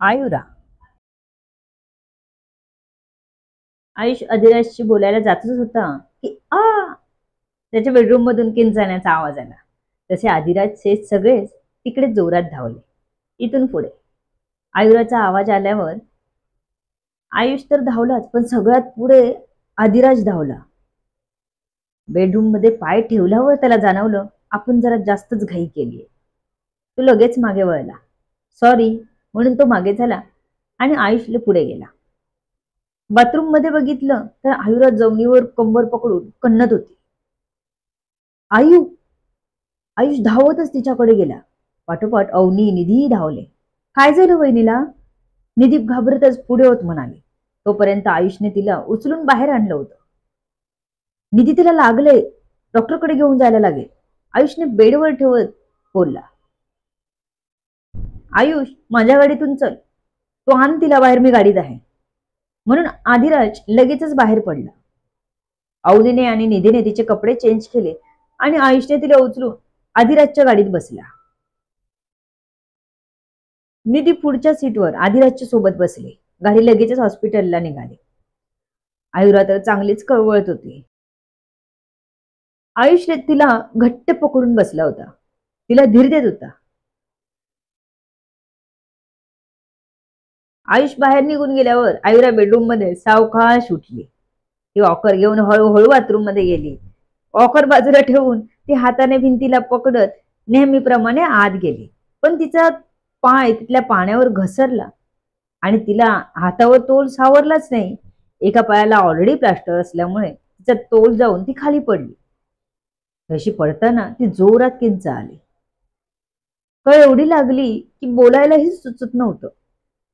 आयुरा. आयुष अधिराजशी बोलायला जातच होता की त्याच्या बेडरूम मधून किंचाण्याचा आवाज आला. तसे अधिराजचे सगळेच तिकडे जोरात धावले. इथून पुढे आयुराचा आवाज आल्यावर आयुष तर धावलाच, पण सगळ्यात पुढे अधिराज धावला. बेडरूम मध्ये पाय ठेवल्यावर त्याला जाणवलं आपण जरा जास्तच घाई केलीये. तो लगेच मागे वळला. सॉरी म्हणून तो मागे झाला आणि आयुषला पुढे गेला. बाथरूम मध्ये बघितलं तर आयुरा जमिनीवर कंबर पकडून कन्नत होती. आयु आयुष धावतच तिच्याकडे गेला. पाठोपाठ अवनी निधीही धावले. काय झालं वहिनीला? निधी घाबरतच पुढे होत म्हणाले. तोपर्यंत आयुषने तिला उचलून बाहेर आणलं होतं. निधी तिला लागले, डॉक्टरकडे घेऊन जायला लागेल, आयुषने बेडवर ठेवत बोलला. आयुष माझ्या गाडीतून चल, तो आण तिला बाहेर, मी गाडीत आहे म्हणून आधिराज लगेचच बाहेर पडला. अवनीने आणि निधीने तिचे कपडे चेंज केले आणि आयुषने तिला उचलून आधिराजच्या गाडीत बसला. निधी पुढच्या सीटवर आधिराजच्या सोबत बसले. गाडी लगेचच हॉस्पिटलला निघाली. आयुरा तर चांगलीच कळवळत होती. आयुष तिला घट्ट पकडून बसला होता. तिला धीर देत होता. आयुष बाहेर निघून गेल्यावर आयुरा बेडरूम मध्ये सावकाश उठली. ती वॉकर घेऊन हळूहळू बाथरूम मध्ये गेली. वॉकर बाजूला ठेवून ती हाताने भिंतीला पकडत नेहमीप्रमाणे आत गेली. पण तिचा पाय तिथल्या पाण्यावर घसरला आणि तिला हातावर तोल सावरलाच नाही. एका पायाला ऑलरेडी प्लास्टर असल्यामुळे तिचा तोल जाऊन ती खाली पडली. तशी पडताना ती जोरात किंच आली. कळ एवढी लागली की बोलायलाही सुचत नव्हतं,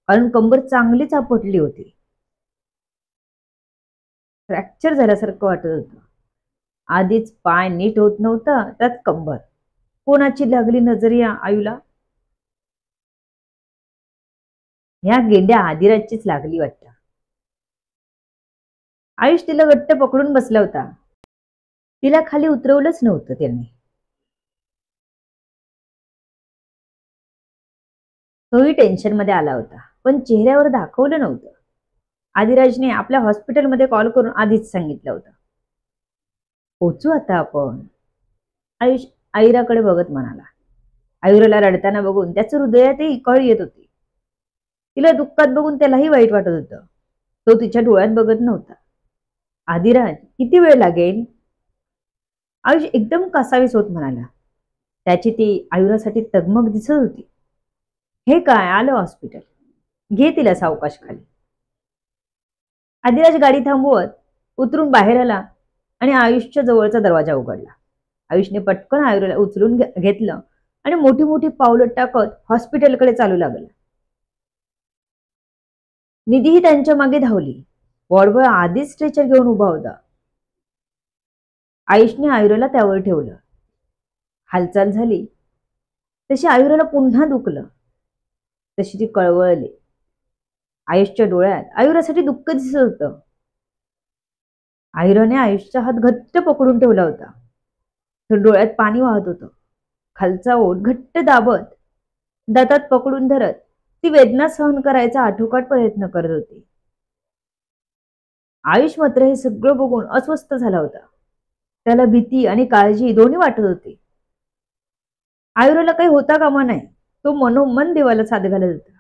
कारण कंबर चांगलीच आपटली होती. फ्रॅक्चर झाल्यासारखं वाटत होतं. आधीच पाय नीट होत नव्हता, त्यात कंबर. कोणाची लागली नजर या आयुला? ह्या गेंड्या आदिराजचीच लागली वाटतं. आयुष तिला घट्ट पकडून बसला होता. तिला खाली उतरवलंच नव्हतं त्याने. तोही टेन्शन मध्ये आला होता, पण चेहऱ्यावर दाखवलं नव्हतं. आदिराजने आपल्या हॉस्पिटलमध्ये कॉल करून आधीच सांगितलं होतं. पोचू आता आपण, आयुष आयुराकडे बघत म्हणाला. आयुराला रडताना बघून त्याच्या हृदयातही कळ येत होती. तिला दुःखात बघून त्यालाही वाईट वाटत होतं. तो तिच्या डोळ्यात बघत नव्हता. आदिराज, किती वेळ लागेल? आयुष एकदम कासावीस होत म्हणाला. त्याची ती आयुरासाठी तगमग दिसत होती. हे काय, आलं हॉस्पिटल, घे तिला सावकाश खाली. आदिराज गाडी थांबवत उतरून बाहेर आला आणि आयुषच्या जवळचा दरवाजा उघडला. आयुषने पटकन आयुराला उचलून घेतलं आणि मोठी मोठी पावलं टाकत हॉस्पिटलकडे चालू लागला. निधीही त्यांच्या मागे धावली. वॉर्डबॉय आधीच स्ट्रेचर घेऊन उभा होता. आयुषने आयुराला त्यावर ठेवलं. हालचाल झाली तशी आयुराला पुन्हा दुखलं. तशी ती कळवळली. आयुषच्या डोळ्यात आयुरासाठी दुःख दिसत होतं. आयुराने आयुषचा हात घट्ट पकडून ठेवला होता. तर डोळ्यात पाणी वाहत होतं. खालचा ओठ घट्ट दाबत, दातात पकडून धरत ती वेदना सहन करायचा आठोकाट प्रयत्न करत होती. आयुष मात्र हे सगळं बघून अस्वस्थ झाला होता. त्याला भीती आणि काळजी दोन्ही वाटत होती. आयुराला काही होता कामा नाही. तो मनोमन देवाला साथ घालत होता.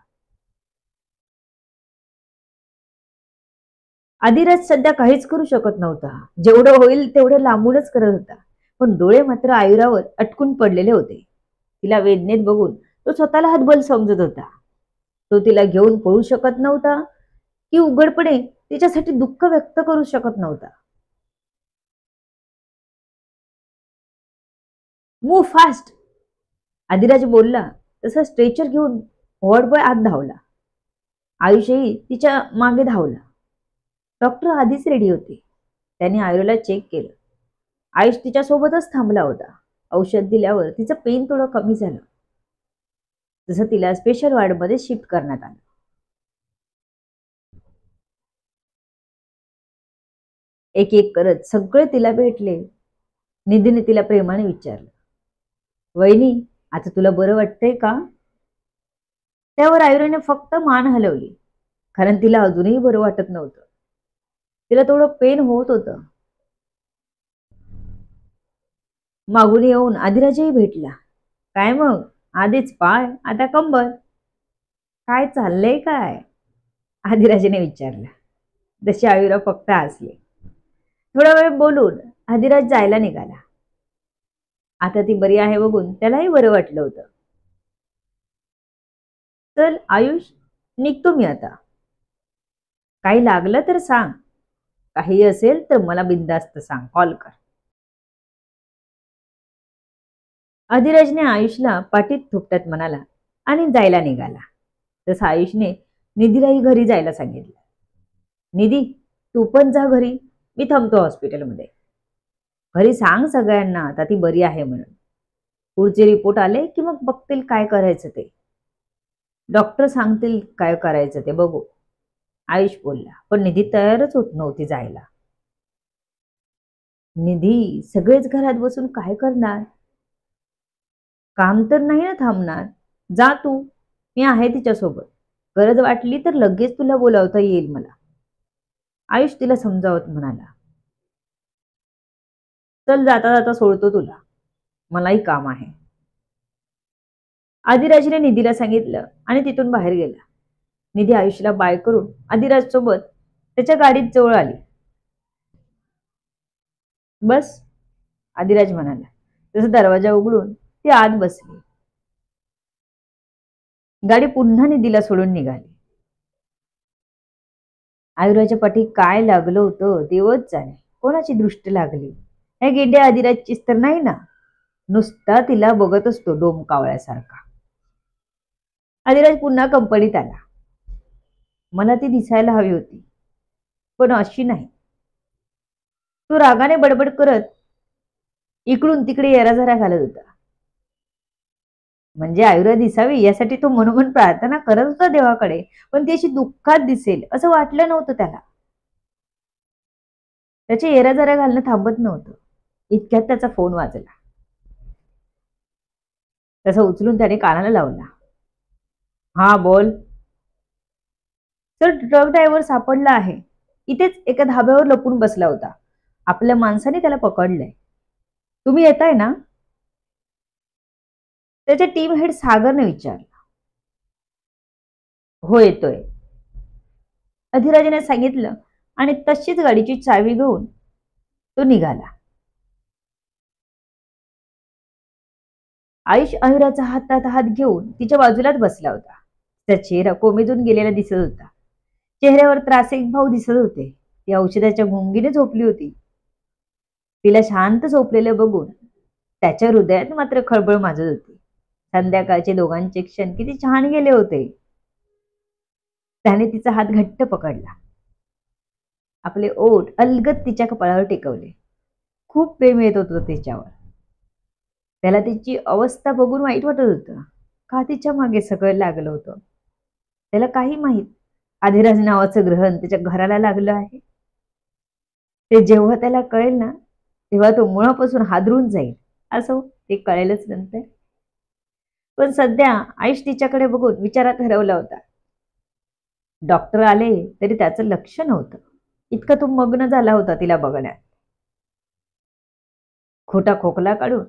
आदिराज सध्या काहीच करू शकत नव्हता. जेवढं होईल तेवढं लांबूनच करत होता. पण डोळे मात्र आयुरावर अटकून पडलेले होते. तिला वेदनेत बघून तो स्वतःला हतबल समजत होता. तो तिला घेऊन पळू शकत नव्हता की उघडपणे तिच्यासाठी दुःख व्यक्त करू शकत नव्हता. मूव फास्ट, आदिराज बोलला तसा स्ट्रेचर घेऊन वॉर्डबॉय आत धावला. आयुषही तिच्या मागे धावला. डॉक्टर आधीच रेडी होते. त्यांनी आयुराला चेक केलं. आयुष तिच्या सोबतच थांबला होता. औषध दिल्यावर तिचं पेन थोडं कमी झालं. तसं तिला स्पेशल वॉर्डमध्ये शिफ्ट करण्यात आलं. एक एक करत सगळे तिला भेटले. निधीने तिला प्रेमाने विचारलं, वहिनी, आता तुला बरं वाटतंय का? त्यावर आयुराने फक्त मान हलवली, कारण तिला अजूनही बरं वाटत नव्हतं. तिला थोडं पेन होत होतं. मागून येऊन आदिराजही भेटला. काय मग, आधीच पाय आता कंबर, काय चाललंय काय? आदिराजाने विचारलं. तशी आयुरा फक्त हसली. थोडा वेळ बोलून आदिराज जायला निघाला. आता ती बरी आहे बघून त्यालाही बरं वाटलं होतं. चल आयुष, निघतो मी आता. काही लागलं तर सांग, काही असेल तर मला बिनधास्त सांग, कॉल कर. आदिराजने आयुषला पाठीत थोपटत म्हणाला आणि जायला निघाला. तसं आयुषने निधीलाही घरी जायला सांगितलं. निधी, तू पण जा घरी, मी थांबतो हॉस्पिटलमध्ये. घरी सांग सगळ्यांना आता ती बरी आहे म्हणून. पुढचे रिपोर्ट आले की मग बघतील काय करायचं ते. डॉक्टर सांगतील काय करायचं ते बघू, आयुष बोलला. पण निधी तयारच होत नव्हती जायला. निधी, सगळेच घरात बसून काय करणार? काम तर नाही ना थांबणार. जा तू, मी आहे तिच्यासोबत. गरज वाटली तर लगेच तुला बोलावता येईल मला, आयुष तिला समजावत म्हणाला. चल, जाता जाता सोडतो तुला, मलाही काम आहे. आदिराजने निधीला सांगितलं आणि तिथून बाहेर गेला. निधी आयुषला बाय करून आदिराज सोबत त्याच्या गाडीत जवळ आली. बस, आदिराज म्हणाला. तसं दरवाजा उघडून ती आत बसली. गाडी पुन्हा निधीला सोडून निघाली. आयुराच्या पाठी काय लागलं होतं देवच जाणे. कोणाची दृष्टी लागली? या गेंड्या आदिराजचीच तर नाही ना. नुसता तिला बघत असतो डोमकावळ्यासारखा. आदिराज पुन्हा कंपनीत आला. मला ती दिसायला हवी होती, पण अशी नाही. तो रागाने बडबड करत इकडून तिकडे येराझारा घालत होता. म्हणजे आयुरा दिसावी यासाठी तो मनोमन प्रार्थना करत होता देवाकडे, पण ती अशी दुःखात दिसेल असं वाटलं नव्हतं त्याला. त्याचे येराझारा घालणं थांबत नव्हतं. इतक्यात त्याचा फोन वाजला. तसा उचलून त्याने कानाला लावला. हा, बोल. तर ट्रक ड्रायव्हर सापडला आहे. इथेच एका धाब्यावर लपून बसला होता. आपल्या माणसाने त्याला पकडलंय. तुम्ही येताय ना? त्याच्या टीम हेड सागरने विचारलं. हो, येतोय, अधिराजाने सांगितलं आणि तशीच गाडीची चावी घेऊन तो निघाला. आयुष अहिराचा हातात हात घेऊन तिच्या बाजूलाच बसला होता. त्याचा चेहरा कोमेजून गेलेला दिसत होता. चेहऱ्यावर त्रासिक भाव दिसत होते. ती औषधाच्या गुंगीने झोपली होती. तिला शांत झोपलेलं बघून त्याच्या हृदयात मात्र खळबळ माजत होती. संध्याकाळचे दोघांचे क्षण किती छान गेले होते. त्याने तिचा हात घट्ट पकडला. आपले ओठ अलगद तिच्या कपाळावर टेकवले. खूप प्रेम येत होतं तिच्यावर. त्याला तिची अवस्था बघून वाईट वाटत होतं. का तिच्या मागे सगळं लागलं होतं? त्याला काही माहित आधिराज नावाचं ग्रहण त्याच्या घराला लागलं आहे. ते जेव्हा त्याला कळेल ना, तेव्हा तो मुळापासून हादरून जाईल. असो, ते कळेलच नंतर. पण सध्या आयुष तिच्याकडे बघून विचारात हरवला होता. डॉक्टर आले तरी त्याचं लक्ष नव्हतं. इतका तो मग्न झाला होता तिला बघण्यात. खोटा खोकला काढून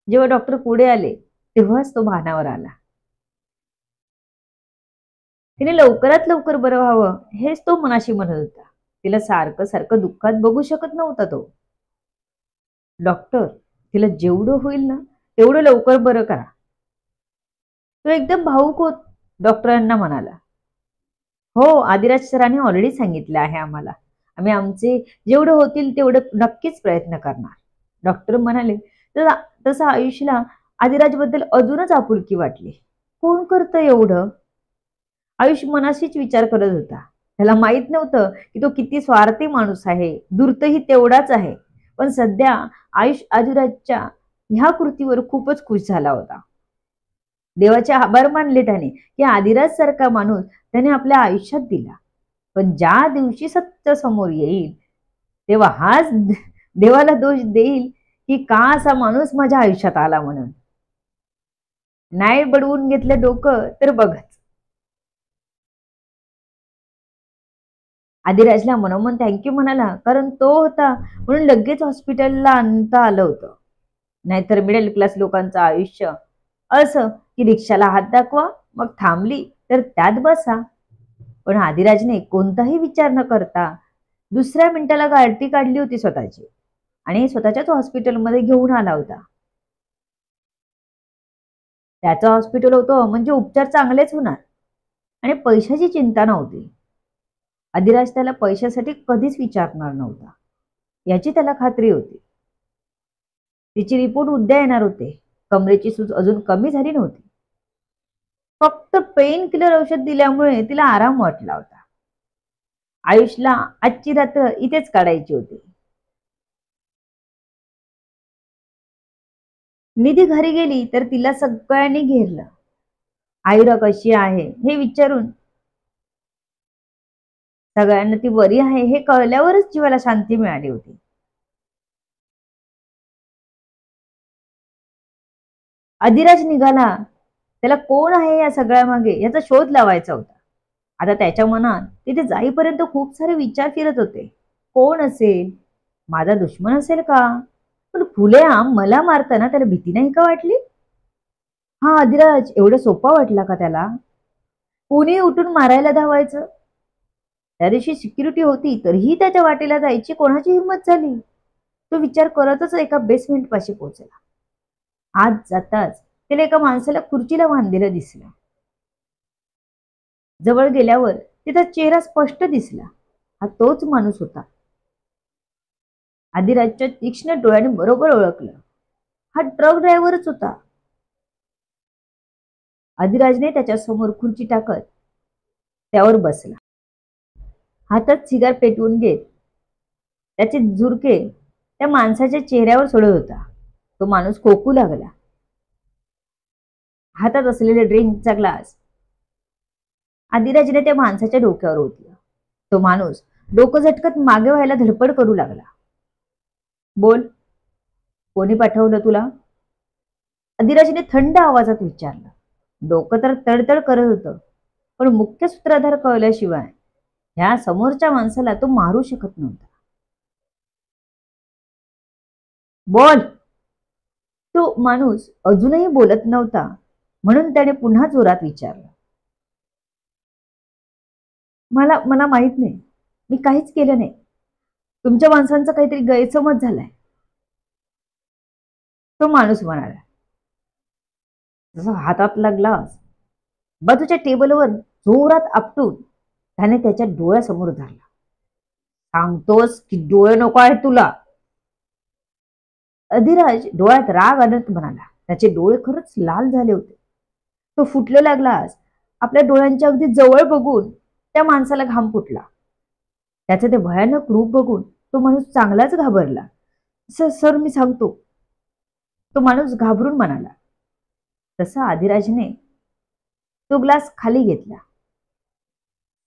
जेव्हा डॉक्टर पुढे आले तेव्हाच तो भानावर आला. तिने लवकरात लवकर बरं व्हावं हेच तो मनाशी म्हणत होता. तिला सारखं सारखं दुःखात बघू शकत नव्हता तो. डॉक्टर, तिला जेवढं होईल ना तेवढं लवकर बरं करा. तो एकदम भावुक होत डॉक्टरांना म्हणाला. हो, आदिराज सरांनी ऑलरेडी सांगितलं आहे आम्हाला. आम्ही आमचे जेवढं होतील तेवढं नक्कीच प्रयत्न करणार, डॉक्टर म्हणाले. तसं आयुषला आदिराजबद्दल अजूनच आपुलकी वाटली. कोण करतं एवढं? आयुष मनाशीच विचार करत होता. त्याला माहित नव्हतं की तो किती स्वार्थी माणूस आहे, धूर्तही तेवढाच आहे. पण सध्या आयुष आदिराजच्या ह्या कृतीवर खूपच खुश झाला होता. देवाचे आभार मानले त्याने की आदिराज सारखा माणूस त्याने आपल्या आयुष्यात दिला. पण ज्या दिवशी सत्य समोर येईल तेव्हा हाच देवाला दोष देईल की का असा माणूस माझ्या आयुष्यात आला म्हणून. नाही बडवून घेतलं डोकं तर बघच. आदिराजला मनोमन थँक्यू म्हणाला, कारण तो होता म्हणून लगेच हॉस्पिटलला आणता आलं होतं. नाहीतर मिडल क्लास लोकांचं आयुष्य असं की रिक्षाला हात दाखवा, मग थांबली तर त्यात बसा. पण आदिराजने कोणताही विचार न करता दुसऱ्या मिनिटाला गाडी काढली होती स्वतःची आणि स्वतःच्याच हॉस्पिटलमध्ये घेऊन आला होता. त्याचं हॉस्पिटल होतं म्हणजे उपचार चांगलेच होणार आणि पैशाची चिंता नव्हती. आदिराज त्याला पैशासाठी कधीच विचारणार नव्हता याची त्याला खात्री होती. तिची रिपोर्ट उद्या येणार होते. कमरेची सूज अजून कमी झाली नव्हती. फक्त पेन किलर औषध दिल्यामुळे तिला आराम वाटला होता. आयुषला आजची रात्र इथेच काढायची होती. निधी घरी गेली तर तिला सगळ्यांनी घेरलं. आयुरा कशी आहे हे विचारून सगळ्यांना ती बरी आहे हे कळल्यावरच जीवाला शांती मिळाली होती. अधिराज निघाला. त्याला कोण आहे या सगळ्या मागे याचा शोध लावायचा होता. आता त्याच्या मनात तिथे जाईपर्यंत खूप सारे विचार फिरत होते. कोण असेल? माझा दुश्मन असेल का? पण खुलेआम मला मारताना त्याला भीती नाही का वाटली? हा अधिराज एवढं सोपा वाटला का त्याला? कोणी उठून मारायला धावायचं? त्या दिवशी सिक्युरिटी होती तरीही त्याच्या वाटेला जायची कोणाची हिंमत झाली? तो विचार करतच एका बेसमेंट पाशी पोहोचला. आत जाताच त्याला एका माणसाला खुर्चीला बांधलेलं दिसलं. जवळ गेल्यावर तिचा चेहरा स्पष्ट दिसला. हा तोच माणूस होता. आदिराजच्या तीक्ष्ण डोळ्याने बरोबर ओळखलं. हा ट्रक ड्रायव्हरच होता. आदिराजने त्याच्या समोर खुर्ची टाकत त्यावर बसला. हातात सिगार पेटवून घेत त्याचे झुरके त्या माणसाच्या चेहऱ्यावर सोडत होता. तो माणूस खोकू लागला. हातात असलेले ड्रिंकचा ग्लास आदिराजने त्या माणसाच्या डोक्यावर ओतला. तो माणूस डोकं झटकत मागे व्हायला धडपड करू लागला. बोल, कोणी पाठवलं तुला? आदिराजने थंड आवाजात विचारलं. डोकं तर तडतड करत होतं, पण मुख्य सूत्रधार कळल्याशिवाय ह्या समोरच्या माणसाला तो मारू शकत नव्हता. बोल. तो माणूस अजूनही बोलत नव्हता म्हणून त्याने पुन्हा जोरात विचारलं. मला मला माहित नाही. मी काहीच केलं नाही. तुमच्या माणसांचा काहीतरी गैरसमज झालाय. तो माणूस म्हणाला. जसा हातातला ग्लास बाजूच्या टेबलवर जोरात आपटून त्याने त्याच्या डोळ्यासमोर धरला. सांगतोस की डोळे नको आहे तुला? अधिराज डोळ्यात राग आणत म्हणाला. त्याचे डोळे खरंच लाल झाले होते. तो फुटलेला ग्लास आपल्या डोळ्यांच्या अगदी जवळ बघून त्या माणसाला घाम फुटला. त्याचे ते भयानक रूप बघून तो माणूस चांगलाच घाबरला. सर सर मी सांगतो, तो माणूस घाबरून म्हणाला. तसा आदिराजने तो ग्लास खाली घेतला.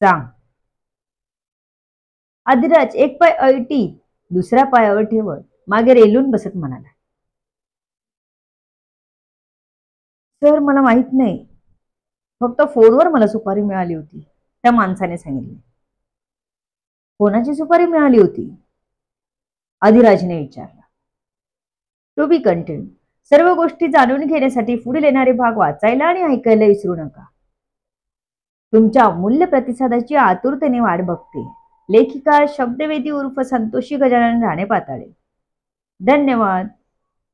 सांग. आदिराज एक पाय अळटी दुसऱ्या पायावर ठेवत मागे रेलून बसत म्हणाला. सर मला माहित नाही. फक्त फोनवर मला सुपारी मिळाली होती, त्या माणसाने सांगितले. कोणाची सुपारी मिळाली होती? अधिराजने विचारला. To be continue. सर्व गोष्टी जाणून घेण्यासाठी पुढील येणारे भाग वाचायला आणि ऐकायला विसरू नका. तुमच्या अमूल्य प्रतिसादाची आतुरतेने वाट बघते. लेखिका शब्दवेदी उर्फ संतोषी गजानन राणे पाताळे. धन्यवाद.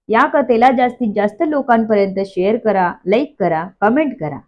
या कथेला जास्तीत जास्त लोकांपर्यंत शेअर करा, लाईक करा, कमेंट करा.